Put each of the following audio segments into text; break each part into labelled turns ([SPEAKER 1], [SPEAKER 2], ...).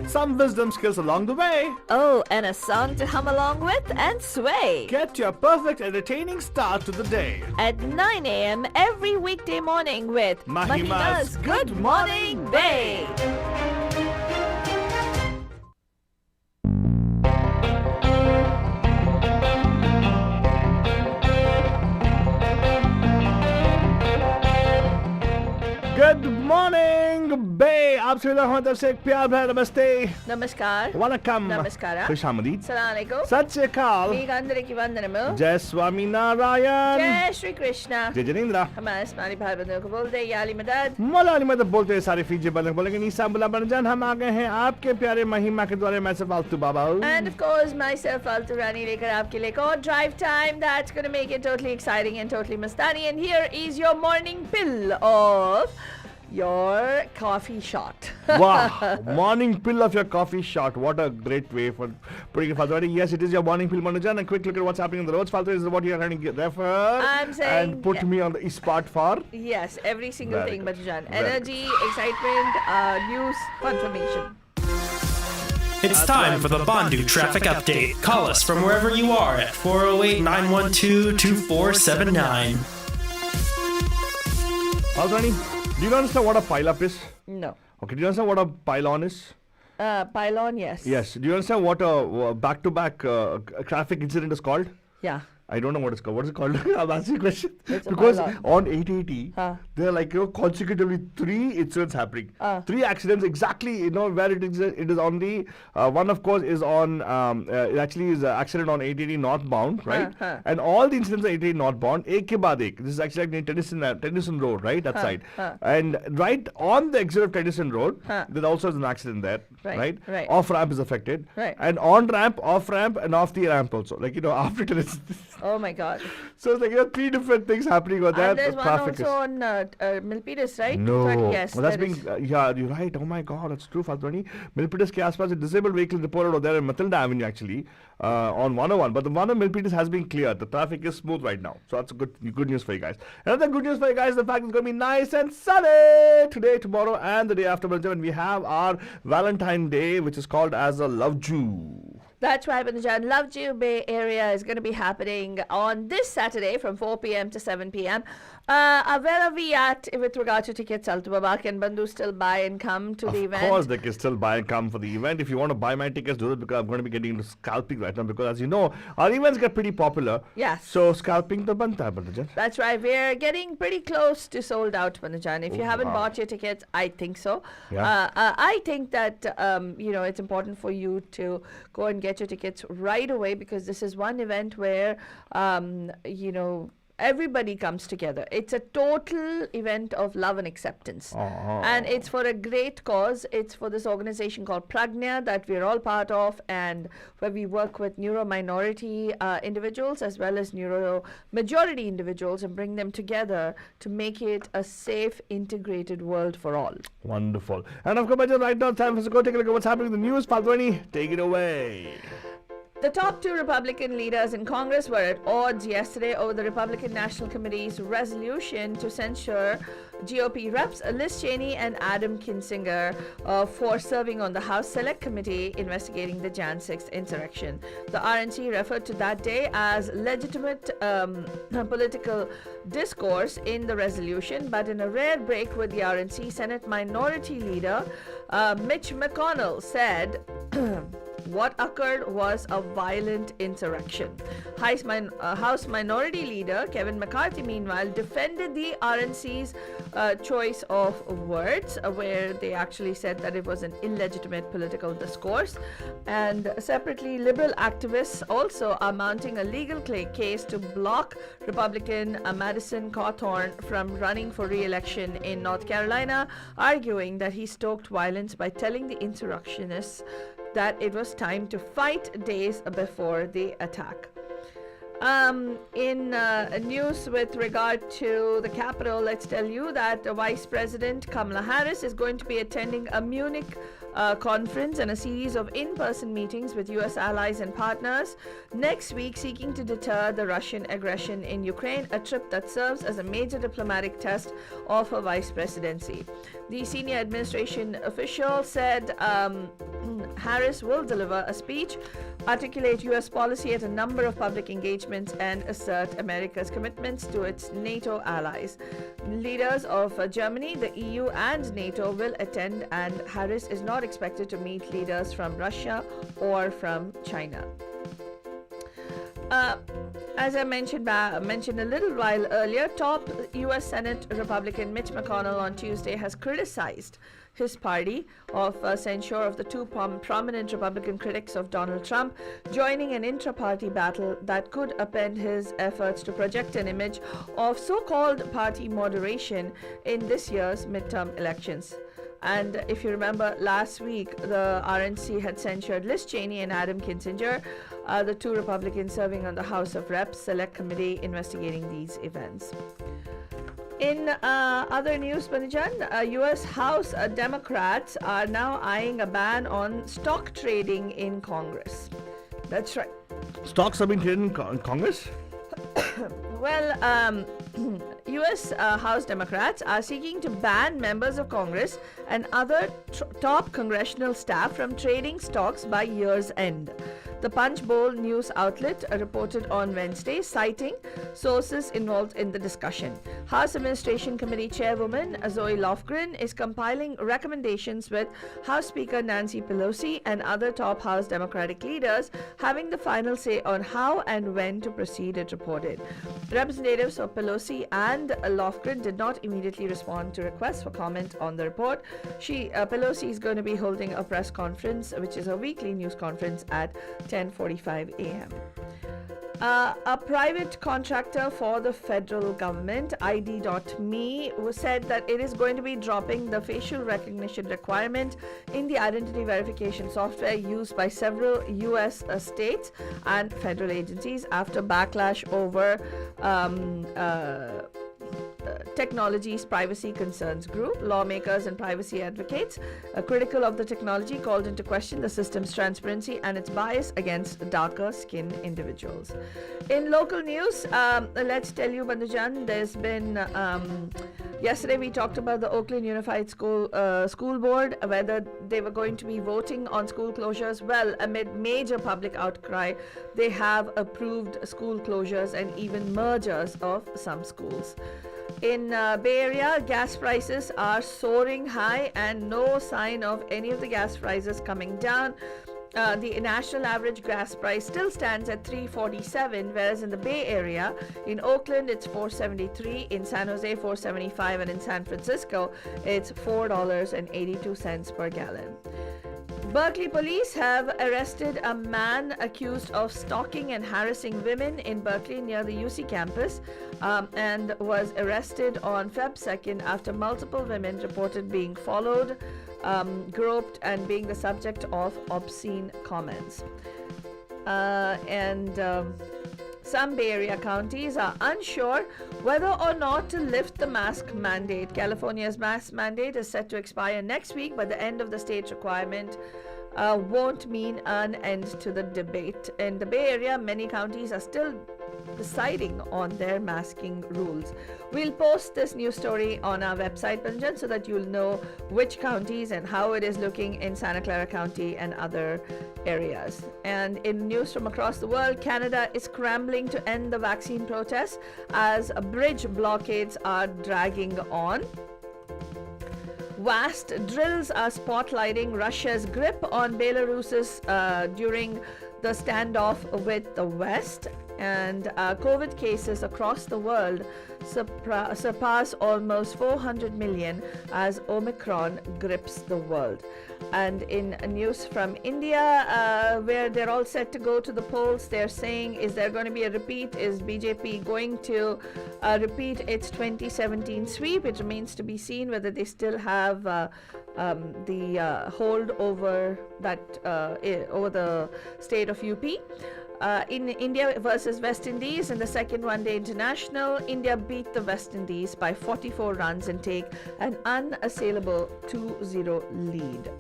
[SPEAKER 1] Some wisdom skills along the way.
[SPEAKER 2] Oh, and a song to hum along with and sway.
[SPEAKER 1] Get your perfect entertaining start to the day.
[SPEAKER 2] At 9 a.m. every weekday morning with
[SPEAKER 1] Mahima's Good Morning
[SPEAKER 2] Bay.
[SPEAKER 1] Good morning, Bay. आप सभी लोगों की तरफ से एक प्यार भरा नमस्ते.
[SPEAKER 2] Namaskar.
[SPEAKER 1] Wanakkam.
[SPEAKER 2] Namaskara.
[SPEAKER 1] खुशामदीद.
[SPEAKER 2] Assalamu alaikum.
[SPEAKER 1] सत श्री अकाल.
[SPEAKER 2] మీకందరికి వందనము.
[SPEAKER 1] जय स्वामी नारायण.
[SPEAKER 2] जय श्री कृष्ण.
[SPEAKER 1] जय जिनेंद्र.
[SPEAKER 2] हमारे इस्लामी भाई बंधुओं को बोलते हैं याली मदद.
[SPEAKER 1] मौलानी मदद बोलते हैं सारे फीजे बंद बोलेंगे नीसा बुला बनजान. हम आ गए हैं आपके प्यारे महिमा के द्वारे. मैं सिर्फ फालतू बाबा हूँ.
[SPEAKER 2] And of course, myself, Faltu Rani, लेकर आपके लिए एक और drive time that's going to make it totally exciting and totally mastani. And here is your morning pill of your coffee shot.
[SPEAKER 1] Wow, morning pill of your coffee shot. What a great way for putting it, Faltu. Yes, it is your morning pill, Manujan. A quick look at what's happening on the roads. Faltu, is what you are going to refer.
[SPEAKER 2] I'm saying,
[SPEAKER 1] and put me on the spot for.
[SPEAKER 2] Yes, every single
[SPEAKER 1] Very
[SPEAKER 2] thing,
[SPEAKER 1] good.
[SPEAKER 2] Manujan.
[SPEAKER 1] Very
[SPEAKER 2] Energy, excitement, news, confirmation.
[SPEAKER 3] It's time for the Bandu Traffic Update. Call us from wherever you are at 408-912-2479.
[SPEAKER 1] Faltu, do you understand what a pile-up is?
[SPEAKER 2] No.
[SPEAKER 1] Okay, do you understand what a pylon is?
[SPEAKER 2] Pylon, yes.
[SPEAKER 1] Yes. Do you understand what a back-to-back traffic incident is called?
[SPEAKER 2] Yeah.
[SPEAKER 1] I don't know what it's called. What is it called? I'll ask you a question.
[SPEAKER 2] It's a
[SPEAKER 1] Because
[SPEAKER 2] pylon.
[SPEAKER 1] on 880,
[SPEAKER 2] Huh.
[SPEAKER 1] there are consecutively 3 incidents happening. 3 accidents exactly, where it is. It is on the, one of course is on, it actually is an accident on 880 northbound, right? And all the incidents are 880 northbound, ek ke baad ek. This is actually like Tennyson Road, right? That side. And right on the exit of Tennyson Road, there also is an accident there, right?
[SPEAKER 2] Right.
[SPEAKER 1] Off-ramp is affected.
[SPEAKER 2] Right.
[SPEAKER 1] And on-ramp, off-ramp, and off the ramp also. After Tennyson.
[SPEAKER 2] Oh my God.
[SPEAKER 1] So it's like 3 different things happening on that.
[SPEAKER 2] And there's one
[SPEAKER 1] traffic
[SPEAKER 2] also on Milpitas, right?
[SPEAKER 1] No.
[SPEAKER 2] Yes.
[SPEAKER 1] Well, that's
[SPEAKER 2] there
[SPEAKER 1] being,
[SPEAKER 2] is.
[SPEAKER 1] yeah, you're right. Oh my God, that's true, Faltwani. Milpitas ke aspas, a disabled vehicle reported over there in Matilda Avenue actually, on 101. But the one on Milpitas has been cleared. The traffic is smooth right now. So that's good news for you guys. Another good news for you guys, the fact it's going to be nice and sunny today, tomorrow, and the day after. When we have our Valentine Day, which is called as a Love Jew.
[SPEAKER 2] That's right, Bandujan. Love Jew Bay Area is going to be happening on this Saturday from 4 p.m. to 7 p.m. Where are we at with regard to tickets, Altu Baba? Can Bandu still buy and come to the event?
[SPEAKER 1] Of course, they can still buy and come for the event. If you want to buy my tickets, do it because I'm going to be getting into scalping right now because, as you know, our events get pretty popular.
[SPEAKER 2] Yes.
[SPEAKER 1] So scalping to banta hai, Bandujan.
[SPEAKER 2] That's right. We're getting pretty close to sold out, Bandujan. If you haven't
[SPEAKER 1] wow.
[SPEAKER 2] bought your tickets, I think so.
[SPEAKER 1] Yeah.
[SPEAKER 2] I think that, it's important for you to go and get your tickets right away because this is one event where, everybody comes together. It's a total event of love and acceptance. And it's for a great cause. It's for this organization called Pragnya that we're all part of and where we work with neuro-minority individuals as well as neuro-majority individuals and bring them together to make it a safe, integrated world for all.
[SPEAKER 1] Wonderful. And of course, right now, time for us to go take a look at what's happening in the news. Faltwani, take it away.
[SPEAKER 2] The top 2 Republican leaders in Congress were at odds yesterday over the Republican National Committee's resolution to censure GOP reps Liz Cheney and Adam Kinzinger for serving on the House Select Committee investigating the Jan 6th insurrection. The RNC referred to that day as legitimate political discourse in the resolution, but in a rare break with the RNC, Senate Minority Leader Mitch McConnell said what occurred was a violent insurrection. House Minority Leader Kevin McCarthy, meanwhile, defended the RNC's choice of words, where they actually said that it was an illegitimate political discourse. And separately, liberal activists also are mounting a legal case to block Republican Madison Cawthorn from running for re-election in North Carolina, arguing that he stoked violence by telling the insurrectionists that it was time to fight days before the attack. In news with regard to the Capitol, let's tell you that Vice President Kamala Harris is going to be attending a Munich conference and a series of in-person meetings with U.S. allies and partners next week, seeking to deter the Russian aggression in Ukraine, a trip that serves as a major diplomatic test of her vice presidency. The senior administration official said Harris will deliver a speech, articulate U.S. policy at a number of public engagements, and assert America's commitments to its NATO allies. Leaders of Germany, the EU, and NATO will attend, and Harris is not expected to meet leaders from Russia or from China. As I mentioned a little while earlier, top U.S. Senate Republican Mitch McConnell on Tuesday has criticized his party of censure of the two prominent Republican critics of Donald Trump, joining an intra-party battle that could upend his efforts to project an image of so-called party moderation in this year's midterm elections. And if you remember, last week, the RNC had censured Liz Cheney and Adam Kinzinger, the two Republicans serving on the House of Reps Select Committee investigating these events. In other news, Panajan, U.S. House Democrats are now eyeing a ban on stock trading in Congress. That's right.
[SPEAKER 1] Stocks have been traded in Congress?
[SPEAKER 2] Well, U.S. House Democrats are seeking to ban members of Congress and other top congressional staff from trading stocks by year's end. The Punch Bowl news outlet reported on Wednesday, citing sources involved in the discussion. House Administration Committee Chairwoman Zoe Lofgren is compiling recommendations with House Speaker Nancy Pelosi and other top House Democratic leaders having the final say on how and when to proceed, it reported. Representatives of Pelosi and Lofgren did not immediately respond to requests for comment on the report. Pelosi is going to be holding a press conference, which is a weekly news conference at 10:45 a.m. A private contractor for the federal government, ID.me, said that it is going to be dropping the facial recognition requirement in the identity verification software used by several U.S. States and federal agencies after backlash over technology's privacy concerns grew. Lawmakers and privacy advocates, critical of the technology, called into question the system's transparency and its bias against darker-skinned individuals. In local news, let's tell you, Bandhujan, there's been yesterday we talked about the Oakland Unified School Board, whether they were going to be voting on school closures. Well, amid major public outcry, they have approved school closures and even mergers of some schools. In Bay Area, gas prices are soaring high and no sign of any of the gas prices coming down. The national average gas price still stands at $3.47, whereas in the Bay Area, in Oakland, it's $4.73, in San Jose, $4.75, and in San Francisco, it's $4.82 per gallon. Berkeley police have arrested a man accused of stalking and harassing women in Berkeley near the UC campus and was arrested on Feb 2nd after multiple women reported being followed, groped, and being the subject of obscene comments. Some Bay Area counties are unsure whether or not to lift the mask mandate. California's mask mandate is set to expire next week, but the end of the state's requirement won't mean an end to the debate. In the Bay Area, many counties are still deciding on their masking rules. We'll post this news story on our website, Panjan, so that you'll know which counties and how it is looking in Santa Clara County and other areas. And in news from across the world, Canada is scrambling to end the vaccine protests as bridge blockades are dragging on. Vast drills are spotlighting Russia's grip on Belarus's during the standoff with the West. And COVID cases across the world surpass almost 400 million as Omicron grips the world. And in news from India, where they're all set to go to the polls, they're saying, is there going to be a repeat? Is BJP going to repeat its 2017 sweep? It remains to be seen whether they still have the hold over that over the state of UP. In India versus West Indies in the second one-day international, India beat the West Indies by 44 runs and take an unassailable 2-0 lead.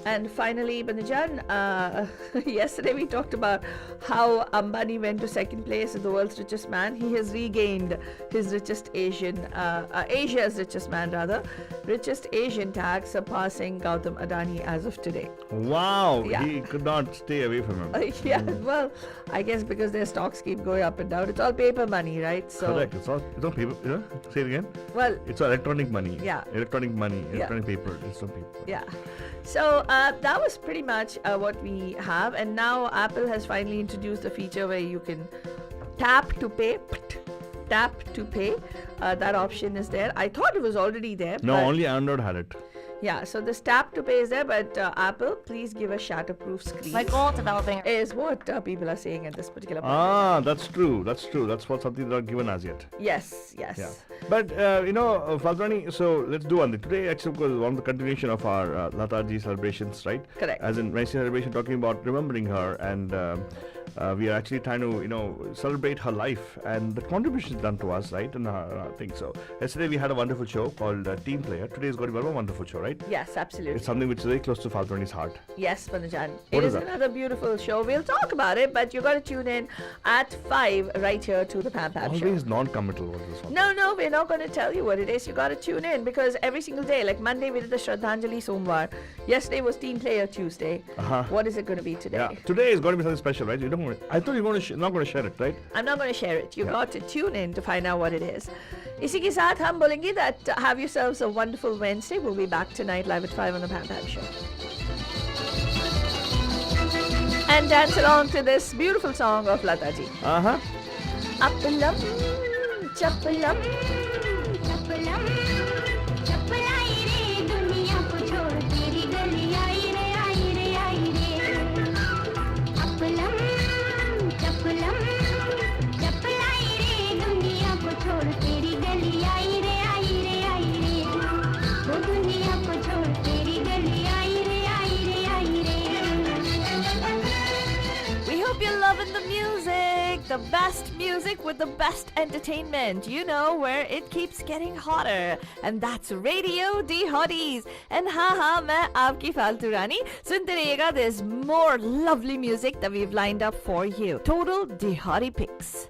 [SPEAKER 2] And finally, Banajan, yesterday we talked about how Ambani went to second place as the world's richest man. He has regained his Asia's richest man rather, richest Asian tag, surpassing Gautam Adani as of today.
[SPEAKER 1] Wow, he could not stay away from him.
[SPEAKER 2] Well, I guess because their stocks keep going up and down. It's all paper money, right? So
[SPEAKER 1] correct. It's all paper. Say it again.
[SPEAKER 2] Well,
[SPEAKER 1] it's all electronic money.
[SPEAKER 2] Yeah.
[SPEAKER 1] Electronic money. Electronic paper. It's not paper.
[SPEAKER 2] Yeah. So that was pretty much what we have, and now Apple has finally introduced the feature where you can tap to pay. That option is there. I thought it was already there.
[SPEAKER 1] No, only Android had it.
[SPEAKER 2] Yeah, so this tap to pay is there, but Apple, please give a shatterproof screen.
[SPEAKER 4] My goal developing
[SPEAKER 2] is what people are saying at this particular point.
[SPEAKER 1] That's true. That's what something not given as yet.
[SPEAKER 2] Yes.
[SPEAKER 1] Yeah. But Faldrani, so let's do one thing. Today actually was one of the continuation of our Lataji celebrations, right?
[SPEAKER 2] Correct.
[SPEAKER 1] As in Wednesday celebration, talking about remembering her, and we are actually trying to celebrate her life and the contributions done to us, right? And her thing. So yesterday we had a wonderful show called Team Player. Today is going to be a wonderful show, right?
[SPEAKER 2] Yes, absolutely.
[SPEAKER 1] It's something which is very close to Faldrani's heart.
[SPEAKER 2] Yes, Panajan.
[SPEAKER 1] What
[SPEAKER 2] It is
[SPEAKER 1] that?
[SPEAKER 2] another beautiful show. We'll talk about it, but you got to tune in at 5 right here to the Pam Pam Show.
[SPEAKER 1] Always non-committal was this one.
[SPEAKER 2] No, we're not going to tell you what it is. You got to tune in because every single day, like Monday we did the Shraddhanjali Somvar. Yesterday was Team Player Tuesday. What is it going to be today?
[SPEAKER 1] Yeah, today is going to be something special, right? I thought you were not going to share it, right?
[SPEAKER 2] I'm not going to share it. You got to tune in to find out what it is. इसी के साथ हम बोलेंगे that have yourselves a wonderful Wednesday. We'll be back tonight live at 5 on the Pam Pam Show. And dance along to this beautiful song of Lataji. Appalam, chappalam, chappalam, chappalai re duniya ko chhod teri gali aayi re. Appalam, chappalam, chappalai re duniya ko chhod teri gali aayi re. Wo duniya ko chhod teri gali aayi re. We hope you're loving the music. The best music with the best entertainment. You know where it keeps getting hotter. And that's Radio D Hotties. And main aapki Faltu Rani. Sunte rahiyega, there's more lovely music that we've lined up for you. Total D Hottie picks.